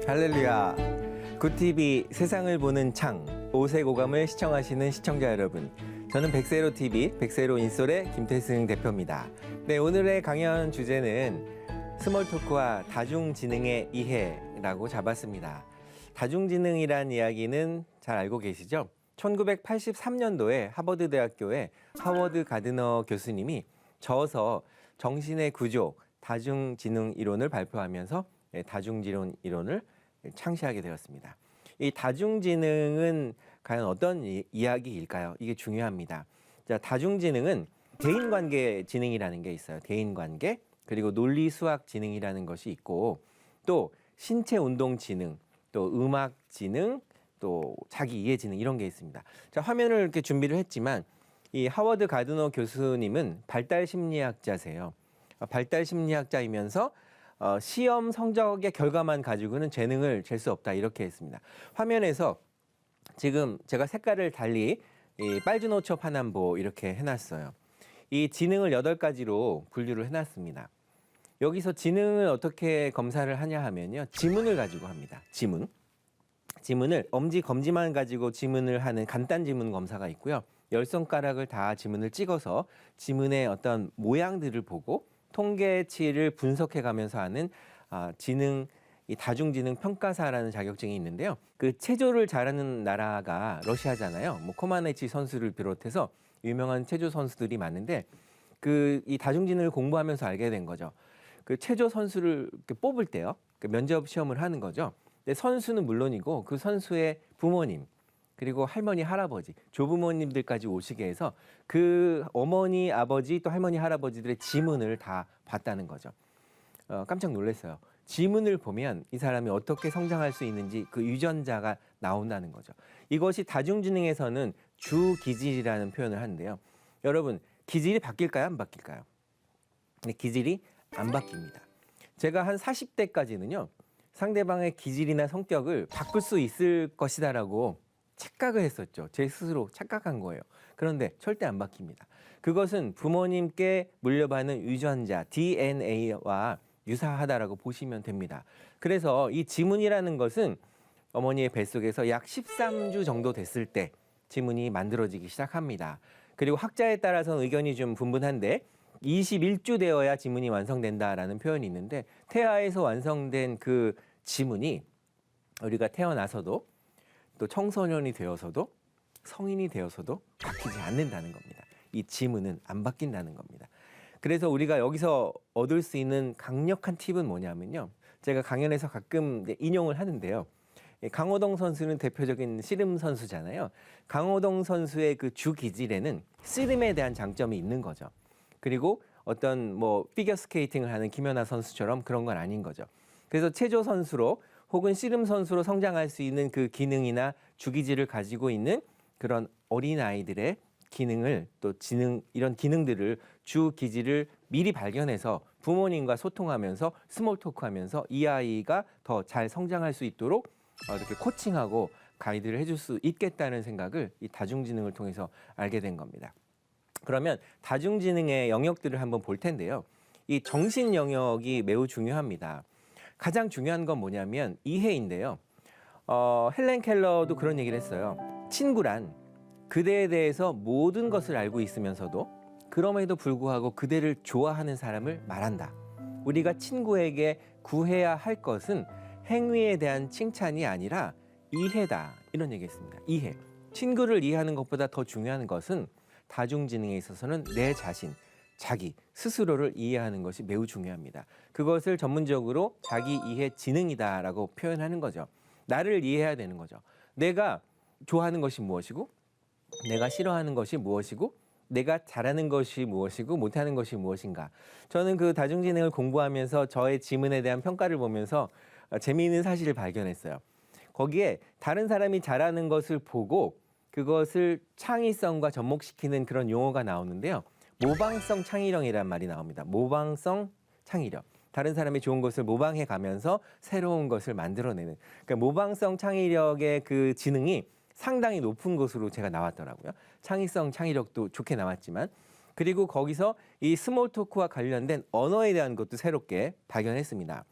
할렐루야. 굿TV 세상을 보는 창, 오색오감을 시청하시는 시청자 여러분. 저는 백세로TV, 백세로 인솔의 김태승 대표입니다. 네, 오늘의 강연 주제는 스몰토크와 다중지능의 이해라고 잡았습니다. 다중지능이란 이야기는 잘 알고 계시죠? 1983년도에 하버드대학교의 하워드 가드너 교수님이 저서 정신의 구조, 다중지능 이론을 발표하면서 다중지능 이론을 창시하게 되었습니다. 이 다중지능은 과연 어떤 이야기일까요? 이게 중요합니다. 자, 다중지능은 대인관계 지능이라는 게 있어요. 대인관계, 그리고 논리수학지능이라는 것이 있고, 또 신체운동지능, 또 음악지능, 또 자기이해지능 이런 게 있습니다. 자, 화면을 이렇게 준비를 했지만 이 하워드 가드너 교수님은 발달심리학자세요. 발달심리학자이면서 시험 성적의 결과만 가지고는 재능을 잴 수 없다 이렇게 했습니다. 화면에서 지금 제가 색깔을 달리 이 빨주노초 파남보 이렇게 해놨어요. 이 지능을 8가지로 분류를 해놨습니다. 여기서 지능을 어떻게 검사를 하냐 하면요. 지문을 가지고 합니다. 지문을 엄지, 검지만 가지고 지문을 하는 간단 지문 검사가 있고요. 10손가락을 다 지문을 찍어서 지문의 어떤 모양들을 보고 통계치를 분석해 가면서 하는 이 다중지능 평가사라는 자격증이 있는데요. 그 체조를 잘하는 나라가 러시아잖아요. 뭐 코마네치 선수를 비롯해서 유명한 체조 선수들이 많은데 이 다중지능을 공부하면서 알게 된 거죠. 그 체조 선수를 이렇게 뽑을 때요. 그 면접 시험을 하는 거죠. 근데 선수는 물론이고 그 선수의 부모님, 그리고 할머니, 할아버지, 조부모님들까지 오시게 해서 그 어머니, 아버지, 또 할머니, 할아버지들의 지문을 다 봤다는 거죠. 깜짝 놀랐어요. 지문을 보면 이 사람이 어떻게 성장할 수 있는지 그 유전자가 나온다는 거죠. 이것이 다중지능에서는 주기질이라는 표현을 하는데요. 여러분, 기질이 바뀔까요? 안 바뀔까요? 근데 기질이 안 바뀝니다. 제가 한 40대까지는요. 상대방의 기질이나 성격을 바꿀 수 있을 것이다라고 착각을 했었죠. 제 스스로 착각한 거예요. 그런데 절대 안 바뀝니다. 그것은 부모님께 물려받는 유전자, DNA와 유사하다라고 보시면 됩니다. 그래서 이 지문이라는 것은 어머니의 뱃속에서 약 13주 정도 됐을 때 지문이 만들어지기 시작합니다. 그리고 학자에 따라서는 의견이 좀 분분한데 21주 되어야 지문이 완성된다라는 표현이 있는데 태아에서 완성된 그 지문이 우리가 태어나서도 또 청소년이 되어서도 성인이 되어서도 바뀌지 않는다는 겁니다. 이 지문은 안 바뀐다는 겁니다. 그래서 우리가 여기서 얻을 수 있는 강력한 팁은 뭐냐면요. 제가 강연에서 가끔 인용을 하는데요. 강호동 선수는 대표적인 씨름 선수잖아요. 강호동 선수의 그 주기질에는 씨름에 대한 장점이 있는 거죠. 그리고 어떤 피겨 스케이팅을 하는 김연아 선수처럼 그런 건 아닌 거죠. 그래서 체조 선수로 혹은 씨름 선수로 성장할 수 있는 그 기능이나 주기질을 가지고 있는 그런 어린아이들의 기능을 또 지능 이런 기능들을 주기질을 미리 발견해서 부모님과 소통하면서 스몰 토크하면서 이 아이가 더 잘 성장할 수 있도록 이렇게 코칭하고 가이드를 해줄 수 있겠다는 생각을 이 다중지능을 통해서 알게 된 겁니다. 그러면 다중지능의 영역들을 한번 볼 텐데요. 이 정신 영역이 매우 중요합니다. 가장 중요한 건 뭐냐면 이해인데요. 헬렌 켈러도 그런 얘기를 했어요. 친구란 그대에 대해서 모든 것을 알고 있으면서도 그럼에도 불구하고 그대를 좋아하는 사람을 말한다. 우리가 친구에게 구해야 할 것은 행위에 대한 칭찬이 아니라 이해다. 이런 얘기했습니다. 이해. 친구를 이해하는 것보다 더 중요한 것은 다중지능에 있어서는 내 자신, 자기 스스로를 이해하는 것이 매우 중요합니다. 그것을 전문적으로 자기 이해 지능이다라고 표현하는 거죠. 나를 이해해야 되는 거죠. 내가 좋아하는 것이 무엇이고, 내가 싫어하는 것이 무엇이고, 내가 잘하는 것이 무엇이고 못하는 것이 무엇인가. 저는 그 다중지능을 공부하면서 저의 지문에 대한 평가를 보면서 재미있는 사실을 발견했어요. 거기에 다른 사람이 잘하는 것을 보고 그것을 창의성과 접목시키는 그런 용어가 나오는데요. 모방성 창의력이라는 말이 나옵니다. 모방성 창의력. 다른 사람이 좋은 것을 모방해 가면서 새로운 것을 만들어내는. 그러니까 모방성 창의력의 그 지능이 상당히 높은 것으로 제가 나왔더라고요. 창의성 창의력도 좋게 나왔지만. 그리고 거기서 이 스몰 토크와 관련된 언어에 대한 것도 새롭게 발견했습니다.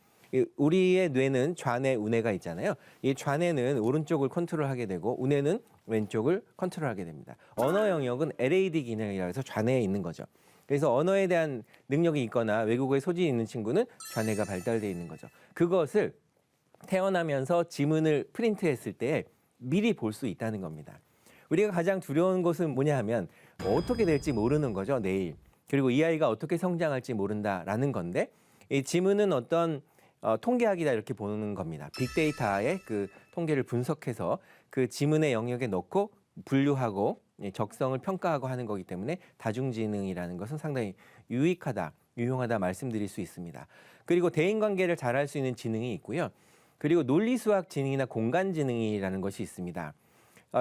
우리의 뇌는 좌뇌, 우뇌가 있잖아요. 이 좌뇌는 오른쪽을 컨트롤하게 되고 우뇌는 왼쪽을 컨트롤하게 됩니다. 언어 영역은 LAD 기능이라 해서 좌뇌에 있는 거죠. 그래서 언어에 대한 능력이 있거나 외국어에 소질이 있는 친구는 좌뇌가 발달되어 있는 거죠. 그것을 태어나면서 지문을 프린트했을 때 미리 볼 수 있다는 겁니다. 우리가 가장 두려운 것은 뭐냐 하면 어떻게 될지 모르는 거죠, 내일. 그리고 이 아이가 어떻게 성장할지 모른다라는 건데 이 지문은 어떤 통계학이다 이렇게 보는 겁니다. 빅데이터의 그 통계를 분석해서 그 지문의 영역에 넣고 분류하고 적성을 평가하고 하는 거기 때문에 다중지능이라는 것은 상당히 유익하다, 유용하다 말씀드릴 수 있습니다. 그리고 대인관계를 잘할 수 있는 지능이 있고요. 그리고 논리수학 지능이나 공간지능이라는 것이 있습니다.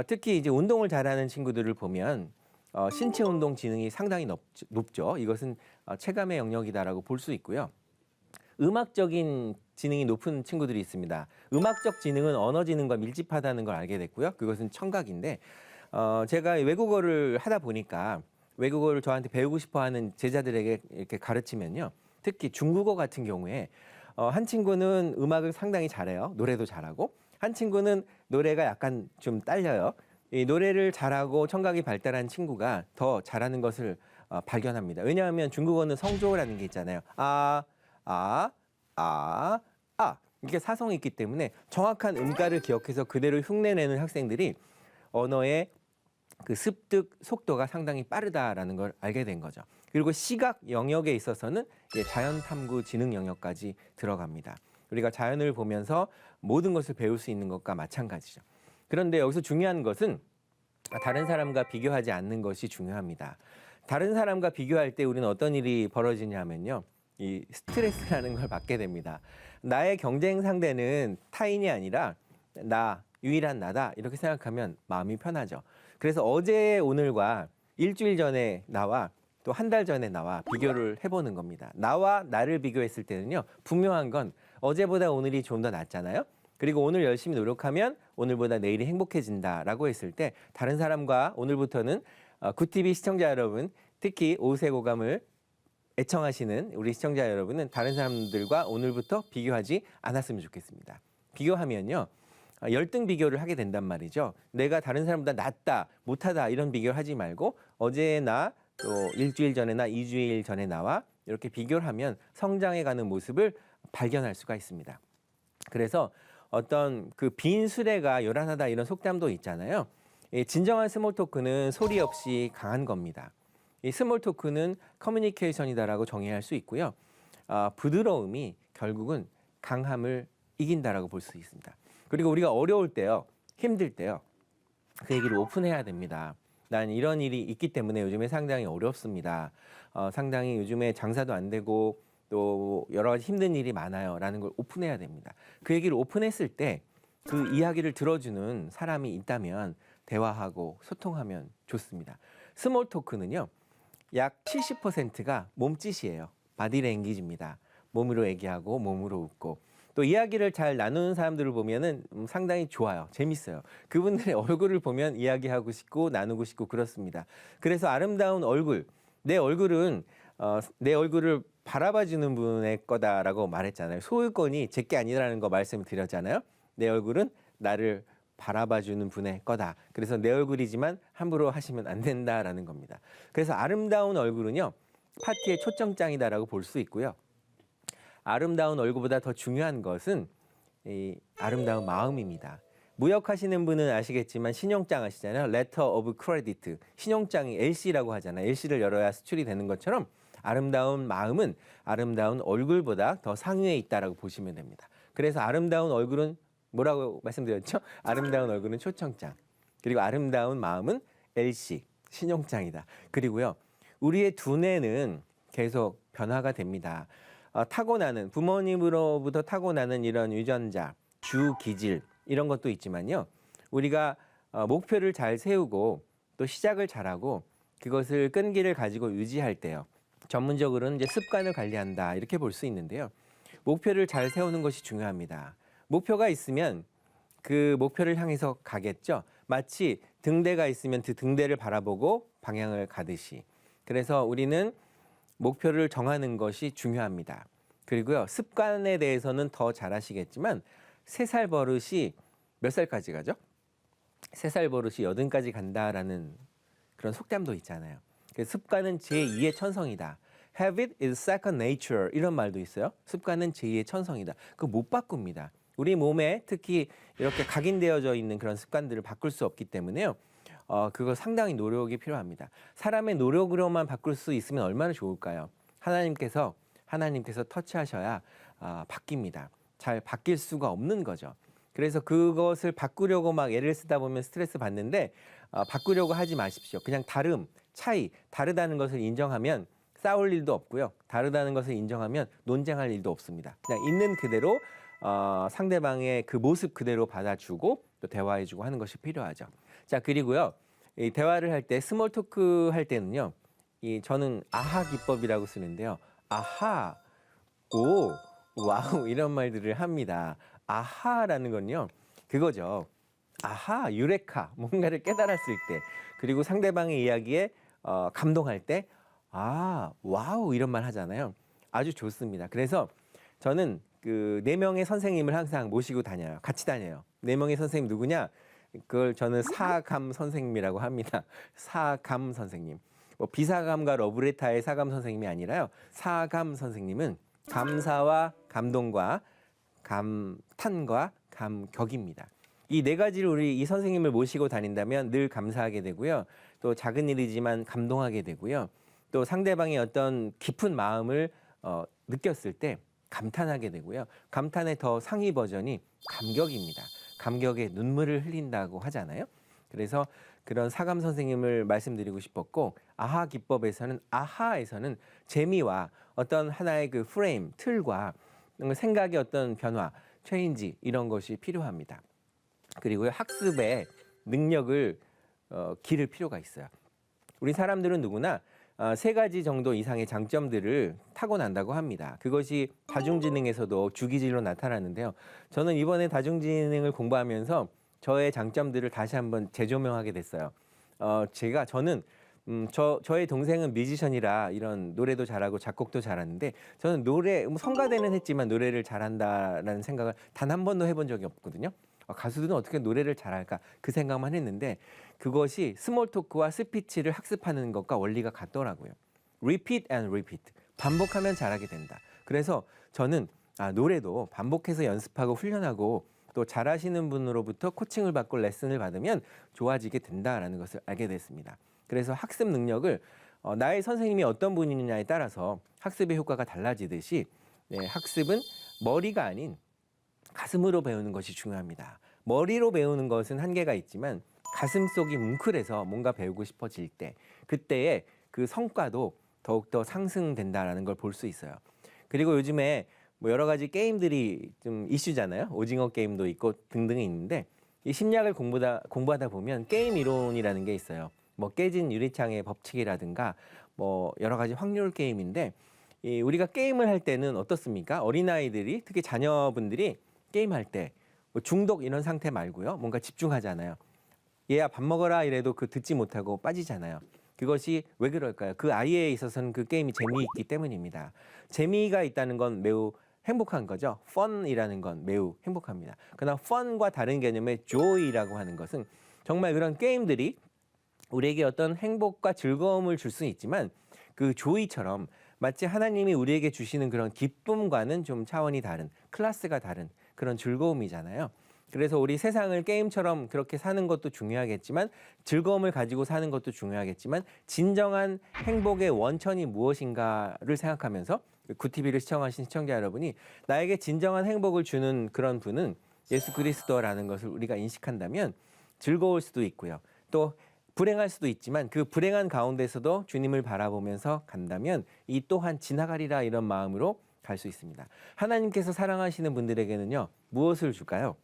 특히 이제 운동을 잘하는 친구들을 보면 신체 운동 지능이 상당히 높죠. 이것은 체감의 영역이다라고 볼 수 있고요. 음악적인 지능이 높은 친구들이 있습니다. 음악적 지능은 언어 지능과 밀집하다는 걸 알게 됐고요. 그것은 청각인데 제가 외국어를 하다 보니까 외국어를 저한테 배우고 싶어하는 제자들에게 이렇게 가르치면요. 특히 중국어 같은 경우에 한 친구는 음악을 상당히 잘해요. 노래도 잘하고 한 친구는 노래가 약간 좀 딸려요. 이 노래를 잘하고 청각이 발달한 친구가 더 잘하는 것을 발견합니다. 왜냐하면 중국어는 성조라는 게 있잖아요. 이렇게 사성이 있기 때문에 정확한 음가를 기억해서 그대로 흉내내는 학생들이 언어의 그 습득 속도가 상당히 빠르다라는 걸 알게 된 거죠. 그리고 시각 영역에 있어서는 자연 탐구 지능 영역까지 들어갑니다. 우리가 자연을 보면서 모든 것을 배울 수 있는 것과 마찬가지죠. 그런데 여기서 중요한 것은 다른 사람과 비교하지 않는 것이 중요합니다. 다른 사람과 비교할 때 우리는 어떤 일이 벌어지냐면요. 이 스트레스라는 걸 받게 됩니다. 나의 경쟁 상대는 타인이 아니라 나, 유일한 나다 이렇게 생각하면 마음이 편하죠. 그래서 어제 오늘과 일주일 전에 나와 또 한 달 전에 나와 비교를 해보는 겁니다. 나와 나를 비교했을 때는요. 분명한 건 어제보다 오늘이 좀 더 낫잖아요. 그리고 오늘 열심히 노력하면 오늘보다 내일이 행복해진다라고 했을 때 다른 사람과 오늘부터는 굿TV 시청자 여러분, 특히 5세 고감을 애청하시는 우리 시청자 여러분은 다른 사람들과 오늘부터 비교하지 않았으면 좋겠습니다. 비교하면요. 열등 비교를 하게 된단 말이죠. 내가 다른 사람보다 낫다, 못하다 이런 비교를 하지 말고 어제의 나, 또 일주일 전에 나, 2주일 전에 나와 이렇게 비교를 하면 성장해가는 모습을 발견할 수가 있습니다. 그래서 어떤 그 빈 수레가 요란하다 이런 속담도 있잖아요. 진정한 스몰 토크는 소리 없이 강한 겁니다. 이 스몰 토크는 커뮤니케이션이다라고 정의할 수 있고요. 부드러움이 결국은 강함을 이긴다라고 볼 수 있습니다. 그리고 우리가 어려울 때요, 힘들 때요, 그 얘기를 오픈해야 됩니다. 난 이런 일이 있기 때문에 요즘에 상당히 어렵습니다. 상당히 요즘에 장사도 안 되고 또 여러 가지 힘든 일이 많아요라는 걸 오픈해야 됩니다. 그 얘기를 오픈했을 때 그 이야기를 들어주는 사람이 있다면 대화하고 소통하면 좋습니다. 스몰 토크는요. 약 70%가 몸짓이에요. 바디랭귀지입니다. 몸으로 얘기하고 몸으로 웃고 또 이야기를 잘 나누는 사람들을 보면은 상당히 좋아요. 재밌어요. 그분들의 얼굴을 보면 이야기하고 싶고 나누고 싶고 그렇습니다. 그래서 아름다운 얼굴, 내 얼굴은 내 얼굴을 바라봐주는 분의 거다라고 말했잖아요. 소유권이 제게 아니라는 거 말씀드렸잖아요. 내 얼굴은 나를 바라봐주는 분의 거다. 그래서 내 얼굴이지만 함부로 하시면 안 된다라는 겁니다. 그래서 아름다운 얼굴은요. 파티의 초점장이다라고 볼 수 있고요. 아름다운 얼굴보다 더 중요한 것은 이 아름다운 마음입니다. 무역하시는 분은 아시겠지만 신용장 아시잖아요. Letter of Credit. 신용장이 LC라고 하잖아요. LC를 열어야 수출이 되는 것처럼 아름다운 마음은 아름다운 얼굴보다 더 상위에 있다라고 보시면 됩니다. 그래서 아름다운 얼굴은 뭐라고 말씀드렸죠? 아름다운 얼굴은 초청장. 그리고 아름다운 마음은 LC, 신용장이다. 그리고요. 우리의 두뇌는 계속 변화가 됩니다. 타고나는 부모님으로부터 타고나는 이런 유전자, 주기질 이런 것도 있지만요. 우리가 목표를 잘 세우고 또 시작을 잘하고 그것을 끈기를 가지고 유지할 때요. 전문적으로는 이제 습관을 관리한다 이렇게 볼 수 있는데요. 목표를 잘 세우는 것이 중요합니다. 목표가 있으면 그 목표를 향해서 가겠죠. 마치 등대가 있으면 그 등대를 바라보고 방향을 가듯이. 그래서 우리는 목표를 정하는 것이 중요합니다. 그리고요, 습관에 대해서는 더 잘 아시겠지만 3살 버릇이 몇 살까지 가죠? 3살 버릇이 80까지 간다라는 그런 속담도 있잖아요. 습관은 제2의 천성이다. Habit is second nature 이런 말도 있어요. 습관은 제2의 천성이다. 그거 못 바꿉니다. 우리 몸에 특히 이렇게 각인되어져 있는 그런 습관들을 바꿀 수 없기 때문에요. 그거 상당히 노력이 필요합니다. 사람의 노력으로만 바꿀 수 있으면 얼마나 좋을까요? 하나님께서 터치하셔야 바뀝니다. 잘 바뀔 수가 없는 거죠. 그래서 그것을 바꾸려고 막 애를 쓰다 보면 스트레스 받는데 바꾸려고 하지 마십시오. 그냥 차이, 다르다는 것을 인정하면 싸울 일도 없고요. 다르다는 것을 인정하면 논쟁할 일도 없습니다. 그냥 있는 그대로 상대방의 그 모습 그대로 받아주고 또 대화해주고 하는 것이 필요하죠. 자, 그리고요, 이 대화를 할 때 스몰 토크 할 때는요, 저는 아하 기법이라고 쓰는데요. 아하, 오, 와우 이런 말들을 합니다. 아하라는 건요, 그거죠. 아하, 유레카, 뭔가를 깨달았을 때, 그리고 상대방의 이야기에 감동할 때, 와우 이런 말 하잖아요. 아주 좋습니다. 그래서 저는 그 4명의 선생님을 항상 모시고 다녀요. 같이 다녀요. 4명의 선생님 누구냐? 그걸 저는 사감 선생님이라고 합니다. 사감 선생님. 뭐 비사감과 러브레타의 사감 선생님이 아니라요. 사감 선생님은 감사와 감동과 감탄과 감격입니다. 이 4가지를 우리 이 선생님을 모시고 다닌다면 늘 감사하게 되고요. 또 작은 일이지만 감동하게 되고요. 또 상대방의 어떤 깊은 마음을 느꼈을 때 감탄하게 되고요. 감탄의 더 상위 버전이 감격입니다. 감격에 눈물을 흘린다고 하잖아요. 그래서 그런 사감 선생님을 말씀드리고 싶었고, 아하 기법에서는, 아하에서는 재미와 어떤 하나의 그 프레임, 틀과 생각의 어떤 변화, 체인지 이런 것이 필요합니다. 그리고요, 학습의 능력을 기를 필요가 있어요. 우리 사람들은 누구나 3가지 정도 이상의 장점들을 타고난다고 합니다. 그것이 다중지능에서도 주기질로 나타나는데요. 저는 이번에 다중지능을 공부하면서 저의 장점들을 다시 한번 재조명하게 됐어요. 저의 동생은 뮤지션이라 이런 노래도 잘하고 작곡도 잘하는데, 저는 성가대는 했지만 노래를 잘한다라는 생각을 단 한 번도 해본 적이 없거든요. 가수들은 어떻게 노래를 잘할까 그 생각만 했는데, 그것이 스몰 토크와 스피치를 학습하는 것과 원리가 같더라고요. Repeat and repeat. 반복하면 잘하게 된다. 그래서 저는 노래도 반복해서 연습하고 훈련하고 또 잘하시는 분으로부터 코칭을 받고 레슨을 받으면 좋아지게 된다라는 것을 알게 됐습니다. 그래서 학습 능력을 나의 선생님이 어떤 분이냐에 따라서 학습의 효과가 달라지듯이, 학습은 머리가 아닌 가슴으로 배우는 것이 중요합니다. 머리로 배우는 것은 한계가 있지만 가슴속이 뭉클해서 뭔가 배우고 싶어질 때, 그때의 그 성과도 더욱더 상승된다는 걸 볼 수 있어요. 그리고 요즘에 뭐 여러 가지 게임들이 좀 이슈잖아요. 오징어 게임도 있고 등등이 있는데, 이 심리학을 공부하다 보면 게임 이론이라는 게 있어요. 뭐 깨진 유리창의 법칙이라든가 뭐 여러 가지 확률 게임인데, 우리가 게임을 할 때는 어떻습니까? 어린아이들이, 특히 자녀분들이 게임할 때 뭐 중독 이런 상태 말고요, 뭔가 집중하잖아요. 얘야 밥 먹어라 이래도 그 듣지 못하고 빠지잖아요. 그것이 왜 그럴까요? 그 아이에 있어서는 그 게임이 재미있기 때문입니다. 재미가 있다는 건 매우 행복한 거죠. fun이라는 건 매우 행복합니다. 그러나 fun과 다른 개념의 joy라고 하는 것은, 정말 그런 게임들이 우리에게 어떤 행복과 즐거움을 줄 수는 있지만 그 joy처럼 마치 하나님이 우리에게 주시는 그런 기쁨과는 좀 차원이 다른, 클래스가 다른 그런 즐거움이잖아요. 그래서 우리 세상을 게임처럼 그렇게 사는 것도 중요하겠지만, 즐거움을 가지고 사는 것도 중요하겠지만, 진정한 행복의 원천이 무엇인가를 생각하면서 굿TV를 시청하신 시청자 여러분이, 나에게 진정한 행복을 주는 그런 분은 예수 그리스도라는 것을 우리가 인식한다면 즐거울 수도 있고요. 또 불행할 수도 있지만 그 불행한 가운데서도 주님을 바라보면서 간다면 이 또한 지나가리라, 이런 마음으로 갈 수 있습니다. 하나님께서 사랑하시는 분들에게는요, 무엇을 줄까요?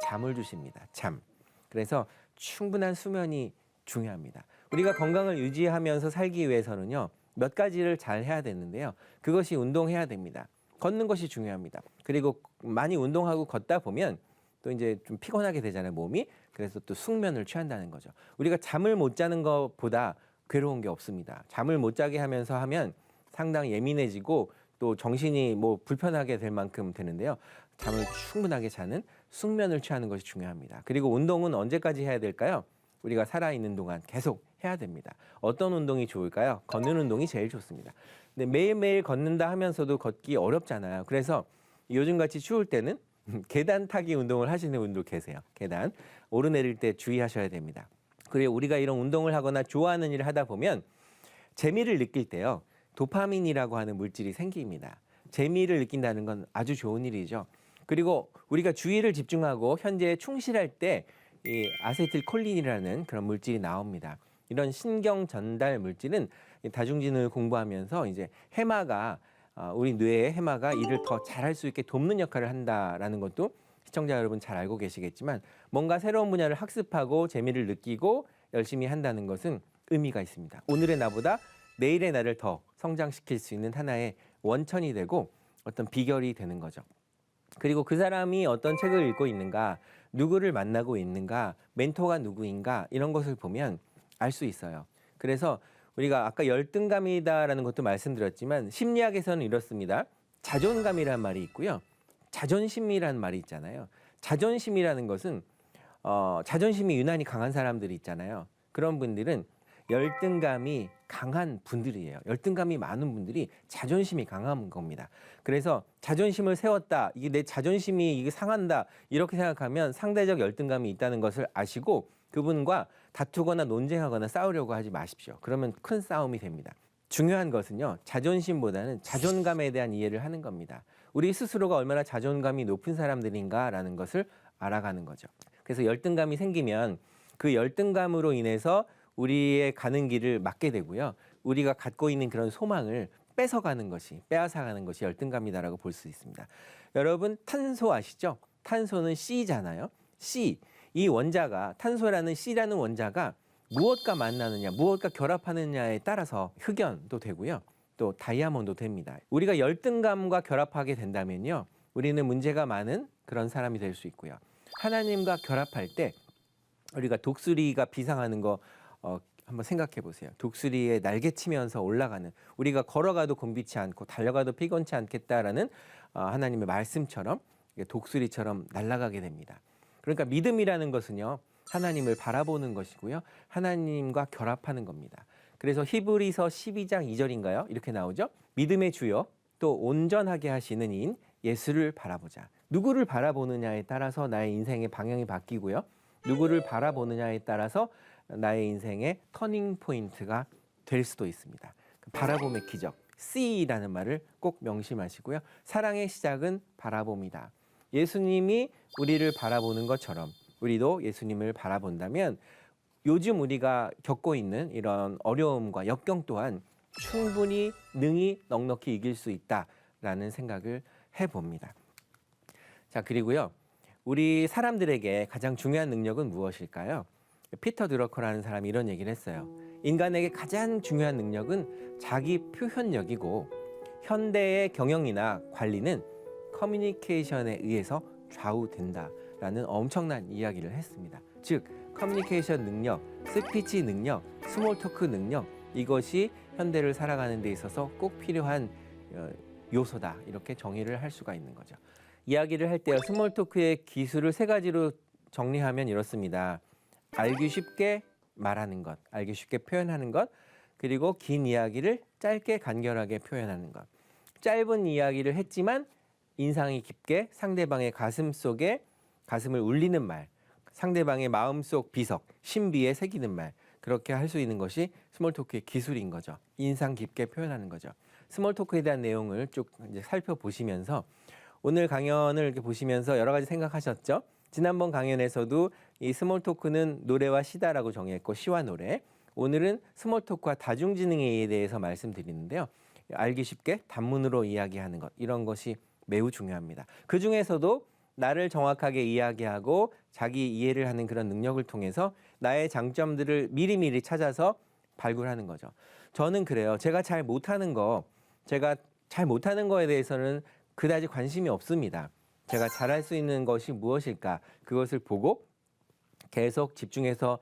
잠을 주십니다. 잠. 그래서 충분한 수면이 중요합니다. 우리가 건강을 유지하면서 살기 위해서는요, 몇 가지를 잘 해야 되는데요. 그것이 운동해야 됩니다. 걷는 것이 중요합니다. 그리고 많이 운동하고 걷다 보면 또 이제 좀 피곤하게 되잖아요, 몸이. 그래서 또 숙면을 취한다는 거죠. 우리가 잠을 못 자는 것보다 괴로운 게 없습니다. 잠을 못 자게 하면서 하면 상당히 예민해지고 또 정신이 뭐 불편하게 될 만큼 되는데요. 잠을 충분하게 자는 숙면을 취하는 것이 중요합니다. 그리고 운동은 언제까지 해야 될까요? 우리가 살아있는 동안 계속 해야 됩니다. 어떤 운동이 좋을까요? 걷는 운동이 제일 좋습니다. 근데 매일매일 걷는다 하면서도 걷기 어렵잖아요. 그래서 요즘같이 추울 때는 계단 타기 운동을 하시는 분들 계세요. 계단 오르내릴 때 주의하셔야 됩니다. 그리고 우리가 이런 운동을 하거나 좋아하는 일을 하다 보면 재미를 느낄 때요. 도파민이라고 하는 물질이 생깁니다. 재미를 느낀다는 건 아주 좋은 일이죠. 그리고 우리가 주의를 집중하고 현재에 충실할 때 이 아세틸콜린이라는 그런 물질이 나옵니다. 이런 신경 전달 물질은 다중진을 공부하면서 이제 해마가 우리 뇌의 해마가 일을 더 잘할 수 있게 돕는 역할을 한다라는 것도 시청자 여러분 잘 알고 계시겠지만 뭔가 새로운 분야를 학습하고 재미를 느끼고 열심히 한다는 것은 의미가 있습니다. 오늘의 나보다 내일의 나를 더 성장시킬 수 있는 하나의 원천이 되고 어떤 비결이 되는 거죠. 그리고 그 사람이 어떤 책을 읽고 있는가, 누구를 만나고 있는가, 멘토가 누구인가 이런 것을 보면 알 수 있어요. 그래서 우리가 아까 열등감이다라는 것도 말씀드렸지만 심리학에서는 이렇습니다. 자존감이라는 말이 있고요. 자존심이라는 말이 있잖아요. 자존심이라는 것은 자존심이 유난히 강한 사람들이 있잖아요. 그런 분들은 열등감이 강한 분들이에요. 열등감이 많은 분들이 자존심이 강한 겁니다. 그래서 자존심을 세웠다, 이게 내 자존심이 이게 상한다 이렇게 생각하면 상대적 열등감이 있다는 것을 아시고 그분과 다투거나 논쟁하거나 싸우려고 하지 마십시오. 그러면 큰 싸움이 됩니다. 중요한 것은요, 자존심보다는 자존감에 대한 이해를 하는 겁니다. 우리 스스로가 얼마나 자존감이 높은 사람들인가라는 것을 알아가는 거죠. 그래서 열등감이 생기면 그 열등감으로 인해서 우리의 가는 길을 막게 되고요. 우리가 갖고 있는 그런 소망을 뺏어가는 것이, 빼앗아가는 것이 열등감이다라고 볼 수 있습니다. 여러분, 탄소 아시죠? 탄소는 C잖아요. C. 이 원자가, 탄소라는 C라는 원자가 무엇과 만나느냐, 무엇과 결합하느냐에 따라서 흑연도 되고요. 또 다이아몬드도 됩니다. 우리가 열등감과 결합하게 된다면요. 우리는 문제가 많은 그런 사람이 될 수 있고요. 하나님과 결합할 때 우리가 독수리가 비상하는 거 한번 생각해 보세요. 독수리에 날개치면서 올라가는, 우리가 걸어가도 곤비치 않고 달려가도 피곤치 않겠다라는 하나님의 말씀처럼 독수리처럼 날아가게 됩니다. 그러니까 믿음이라는 것은요, 하나님을 바라보는 것이고요. 하나님과 결합하는 겁니다. 그래서 히브리서 12장 2절인가요? 이렇게 나오죠. 믿음의 주요 또 온전하게 하시는 이인 예수를 바라보자. 누구를 바라보느냐에 따라서 나의 인생의 방향이 바뀌고요. 누구를 바라보느냐에 따라서 나의 인생의 터닝 포인트가 될 수도 있습니다. 바라봄의 기적, C라는 말을 꼭 명심하시고요. 사랑의 시작은 바라봄이다. 예수님이 우리를 바라보는 것처럼 우리도 예수님을 바라본다면 요즘 우리가 겪고 있는 이런 어려움과 역경 또한 충분히 능히 넉넉히 이길 수 있다라는 생각을 해봅니다. 자, 그리고요. 우리 사람들에게 가장 중요한 능력은 무엇일까요? 피터 드러커라는 사람이 이런 얘기를 했어요. 인간에게 가장 중요한 능력은 자기 표현력이고 현대의 경영이나 관리는 커뮤니케이션에 의해서 좌우된다라는 엄청난 이야기를 했습니다. 즉, 커뮤니케이션 능력, 스피치 능력, 스몰 토크 능력, 이것이 현대를 살아가는 데 있어서 꼭 필요한 요소다. 이렇게 정의를 할 수가 있는 거죠. 이야기를 할 때요, 스몰 토크의 기술을 세 가지로 정리하면 이렇습니다. 알기 쉽게 말하는 것, 알기 쉽게 표현하는 것, 그리고 긴 이야기를 짧게 간결하게 표현하는 것. 짧은 이야기를 했지만 인상이 깊게 상대방의 가슴 속에 가슴을 울리는 말, 상대방의 마음속 비석, 신비에 새기는 말, 그렇게 할 수 있는 것이 스몰 토크의 기술인 거죠. 인상 깊게 표현하는 거죠. 스몰 토크에 대한 내용을 쭉 이제 살펴보시면서 오늘 강연을 이렇게 보시면서 여러 가지 생각하셨죠? 지난번 강연에서도 이 스몰 토크는 노래와 시다라고 정의했고, 시와 노래. 오늘은 스몰 토크와 다중지능에 대해서 말씀드리는데요. 알기 쉽게 단문으로 이야기하는 것, 이런 것이 매우 중요합니다. 그 중에서도 나를 정확하게 이야기하고 자기 이해를 하는 그런 능력을 통해서 나의 장점들을 미리미리 찾아서 발굴하는 거죠. 저는 그래요. 제가 잘 못하는 거에 대해서는 그다지 관심이 없습니다. 제가 잘할 수 있는 것이 무엇일까? 그것을 보고 계속 집중해서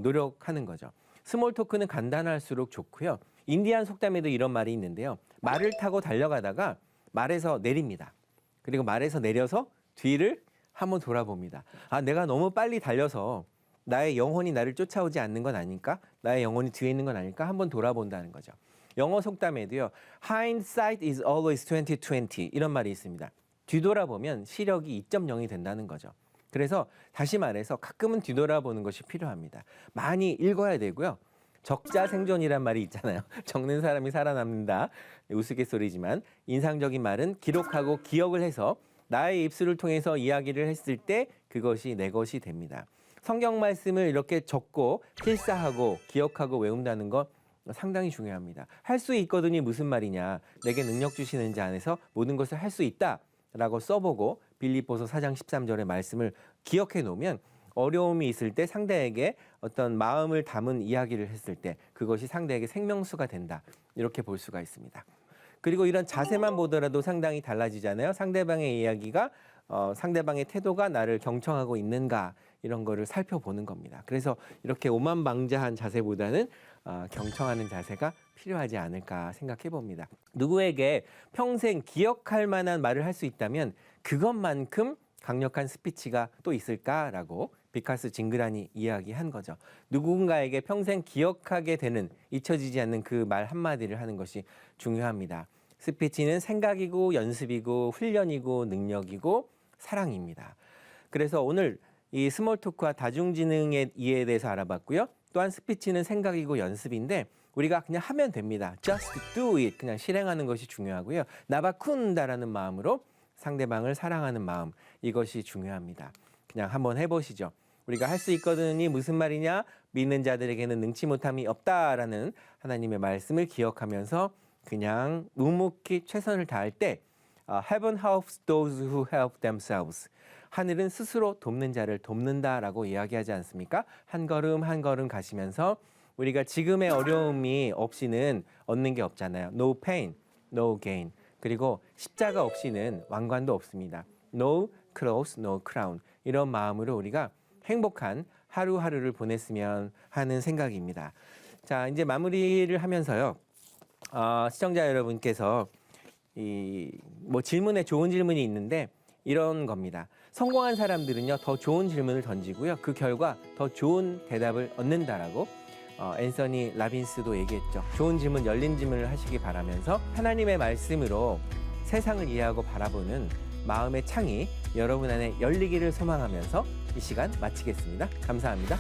노력하는 거죠. 스몰 토크는 간단할수록 좋고요. 인디안 속담에도 이런 말이 있는데요. 말을 타고 달려가다가 말에서 내립니다. 그리고 말에서 내려서 뒤를 한번 돌아봅니다. 아, 내가 너무 빨리 달려서 나의 영혼이 나를 쫓아오지 않는 건 아닐까? 나의 영혼이 뒤에 있는 건 아닐까? 한번 돌아본다는 거죠. 영어 속담에도요. Hindsight is always 20/20 이런 말이 있습니다. 뒤돌아보면 시력이 2.0이 된다는 거죠. 그래서 다시 말해서 가끔은 뒤돌아보는 것이 필요합니다. 많이 읽어야 되고요. 적자생존이란 말이 있잖아요. 적는 사람이 살아남는다. 우스갯소리지만 인상적인 말은 기록하고 기억을 해서 나의 입술을 통해서 이야기를 했을 때 그것이 내 것이 됩니다. 성경 말씀을 이렇게 적고 필사하고 기억하고 외운다는 것 상당히 중요합니다. 할 수 있거든이 무슨 말이냐. 내게 능력 주시는 자 안에서 모든 것을 할 수 있다라고 써보고 빌립보서 4장 13절의 말씀을 기억해 놓으면 어려움이 있을 때 상대에게 어떤 마음을 담은 이야기를 했을 때 그것이 상대에게 생명수가 된다. 이렇게 볼 수가 있습니다. 그리고 이런 자세만 보더라도 상당히 달라지잖아요. 상대방의 이야기가 상대방의 태도가 나를 경청하고 있는가 이런 거를 살펴보는 겁니다. 그래서 이렇게 오만방자한 자세보다는 경청하는 자세가 필요하지 않을까 생각해 봅니다. 누구에게 평생 기억할 만한 말을 할 수 있다면 그것만큼 강력한 스피치가 또 있을까라고 비카스 징그란이 이야기한 거죠. 누군가에게 평생 기억하게 되는 잊혀지지 않는 그 말 한마디를 하는 것이 중요합니다. 스피치는 생각이고 연습이고 훈련이고 능력이고 사랑입니다. 그래서 오늘 이 스몰 토크와 다중지능의 이해에 대해서 알아봤고요. 또한 스피치는 생각이고 연습인데 우리가 그냥 하면 됩니다. Just do it. 그냥 실행하는 것이 중요하고요. 나바쿤다라는 마음으로 상대방을 사랑하는 마음 이것이 중요합니다. 그냥 한번 해보시죠. 우리가 할 수 있거든이 무슨 말이냐? 믿는 자들에게는 능치 못함이 없다라는 하나님의 말씀을 기억하면서 그냥 묵묵히 최선을 다할 때 Heaven helps those who help themselves. 하늘은 스스로 돕는 자를 돕는다라고 이야기하지 않습니까? 한 걸음 한 걸음 가시면서 우리가 지금의 어려움이 없이는 얻는 게 없잖아요. No pain, no gain. 그리고 십자가 없이는 왕관도 없습니다. No cross, no crown. 이런 마음으로 우리가 행복한 하루하루를 보냈으면 하는 생각입니다. 자, 이제 마무리를 하면서요. 시청자 여러분께서 뭐 질문에 좋은 질문이 있는데 이런 겁니다. 성공한 사람들은요 더 좋은 질문을 던지고요 그 결과 더 좋은 대답을 얻는다라고 앤서니 라빈스도 얘기했죠. 좋은 질문, 열린 질문을 하시기 바라면서 하나님의 말씀으로 세상을 이해하고 바라보는 마음의 창이 여러분 안에 열리기를 소망하면서 이 시간 마치겠습니다. 감사합니다.